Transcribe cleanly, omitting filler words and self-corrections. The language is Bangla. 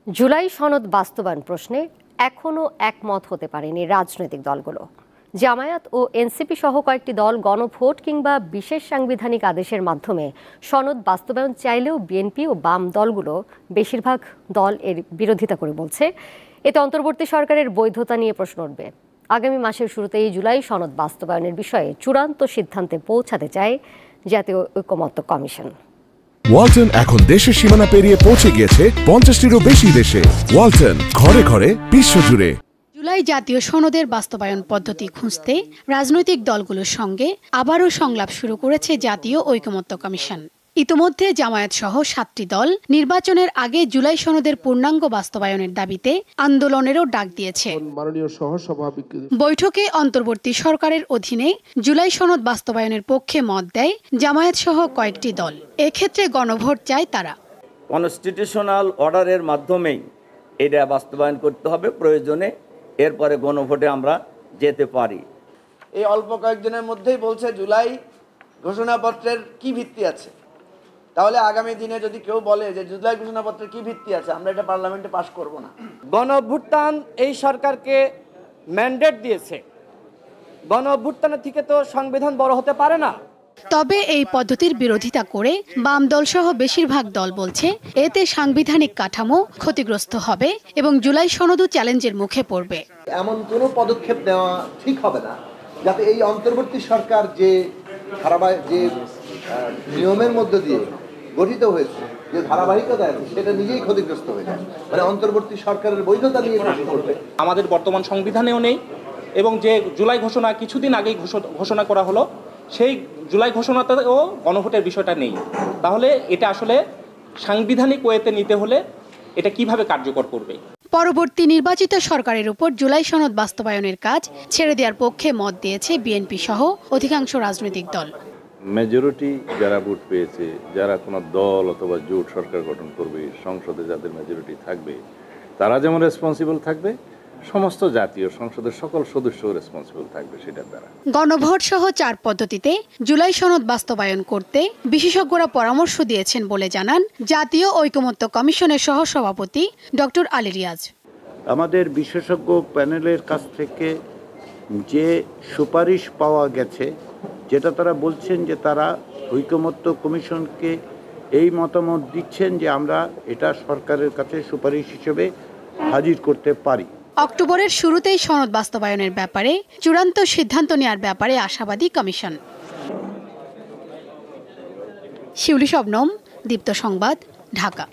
জুলাই সনদ বাস্তবায়ন প্রশ্নে এখনো একমত হতে পারেনি রাজনৈতিক দলগুলো। জামায়াত ও এনসিপি সহ কয়েকটি দল গণভোট কিংবা বিশেষ সাংবিধানিক আদেশের মাধ্যমে সনদ বাস্তবায়ন চাইলেও বিএনপি ও বাম দলগুলো বেশিরভাগ দল এর বিরোধিতা করে বলছে এতে অন্তর্বর্তী সরকারের বৈধতা নিয়ে প্রশ্ন উঠবে। আগামী মাসের শুরুতেই জুলাই সনদ বাস্তবায়নের বিষয়ে চূড়ান্ত সিদ্ধান্তে পৌঁছাতে চায় জাতীয় ঐকমত্য কমিশন। ওয়ালটন এখন দেশের সীমানা পেরিয়ে পৌঁছে গিয়েছে 50টিরও বেশি দেশে। ওয়ালটন, ঘরে ঘরে বিশ্বজুড়ে। জুলাই জাতীয় সনদের বাস্তবায়ন পদ্ধতি খুঁজতে রাজনৈতিক দলগুলোর সঙ্গে আবারও সংলাপ শুরু করেছে জাতীয় ঐকমত্য কমিশন। ইতোমধ্যে জামায়াত সহ 7টি দল নির্বাচনের আগে জুলাই সনদের পূর্ণাঙ্গ বাস্তবায়নের দাবিতে আন্দোলনেরও ডাক দিয়েছে। বৈঠকে অন্তর্বর্তী সরকারের অধীনে জুলাই সনদ বাস্তবায়নের পক্ষে মত দেয় জামায়াত সহ কয়েকটি দল। এক্ষেত্রে গণভোট চায় তারা। কনস্টিটিউশনাল অর্ডারের মাধ্যমেই এটা বাস্তবায়ন করতে হবে, প্রয়োজনে এরপরে গণভোটে আমরা যেতে পারি। এই অল্প কয়েকজনের মধ্যেই বলছে জুলাই ঘোষণাপত্রের কি ভিত্তি আছে। তাহলে আগামী দিনে যদি কেউ বলে যে জুলাই ঘোষণাপত্রের কি ভিত্তি আছে, আমরা এটা পার্লামেন্টে পাশ করব না। গণঅভ্যুত্থান এই সরকারকে ম্যান্ডেট দিয়েছে, গণঅভ্যুত্থানের থেকে তো সংবিধান বড় হতে পারে না। তবে এই পদ্ধতির বিরোধিতা করে বাম দল সহ বেশিরভাগ দল বলছে এতে সাংবিধানিক কাঠামো ক্ষতিগ্রস্ত হবে এবং জুলাই সনদও চ্যালেঞ্জের মুখে পড়বে। এমন কোনো পদক্ষেপ নেওয়া ঠিক হবে না যাতে এই অন্তর্বর্তী সরকার যে নিয়মের মধ্য দিয়ে গঠিত হয়েছে, যে ধারাবাহিকতা আছে, সেটা নিজেই ক্ষতিগ্রস্ত হয়ে যায়। মানে অন্তর্বর্তী সরকারের বৈধতা নিয়ে প্রশ্ন করবে। আমাদের বর্তমান সংবিধানেও নেই এবং যে জুলাই ঘোষণা কিছুদিন আগেই ঘোষণা করা হলো, সেই জুলাই ঘোষণাতেও গণভোটের বিষয়টা নেই। তাহলে এটা আসলে সাংবিধানিক ওয়েতে নিতে হলে এটা কিভাবে কার্যকর করবে? পরবর্তী নির্বাচিত সরকারের উপর জুলাই সনদ বাস্তবায়নের কাজ ছেড়ে দেওয়ার পক্ষে মত দিয়েছে বিএনপি সহ অধিকাংশ রাজনৈতিক দল। মেজরিটি যারা ভোট পেয়েছে, যারা কোনো দল অথবা জোট সরকার গঠন করবে, সংসদে যাদের মেজরিটি থাকবে, তারা যেমন রেসপন্সিবল থাকবে, সমস্ত জাতীয় সংসদের সকল সদস্য রেসপন্সিবল থাকবে সেটার দ্বারা। গণভোট সহ 4 পদ্ধতিতে জুলাই সনদ বাস্তবায়ন করতে বিশেষজ্ঞরা পরামর্শ দিয়েছেন বলে জানান জাতীয় ঐকমত্য কমিশনের সহ সভাপতি ডক্টর আলী রিয়াজ। আমাদের বিশেষজ্ঞ প্যানেলের কাছ থেকে যে সুপারিশ পাওয়া গেছে, যেটা তারা বলছেন যে তারা ঐকমত্য কমিশনকে এই মতামত দিচ্ছেন যে আমরা এটা সরকারের কাছে সুপারিশ হিসেবে হাজির করতে পারি। অক্টোবরের শুরুতেই সনদ বাস্তবায়নের ব্যাপারে চূড়ান্ত সিদ্ধান্ত নেওয়ার ব্যাপারে আশাবাদী কমিশন। শিউলি শবনম, দীপ্ত সংবাদ, ঢাকা।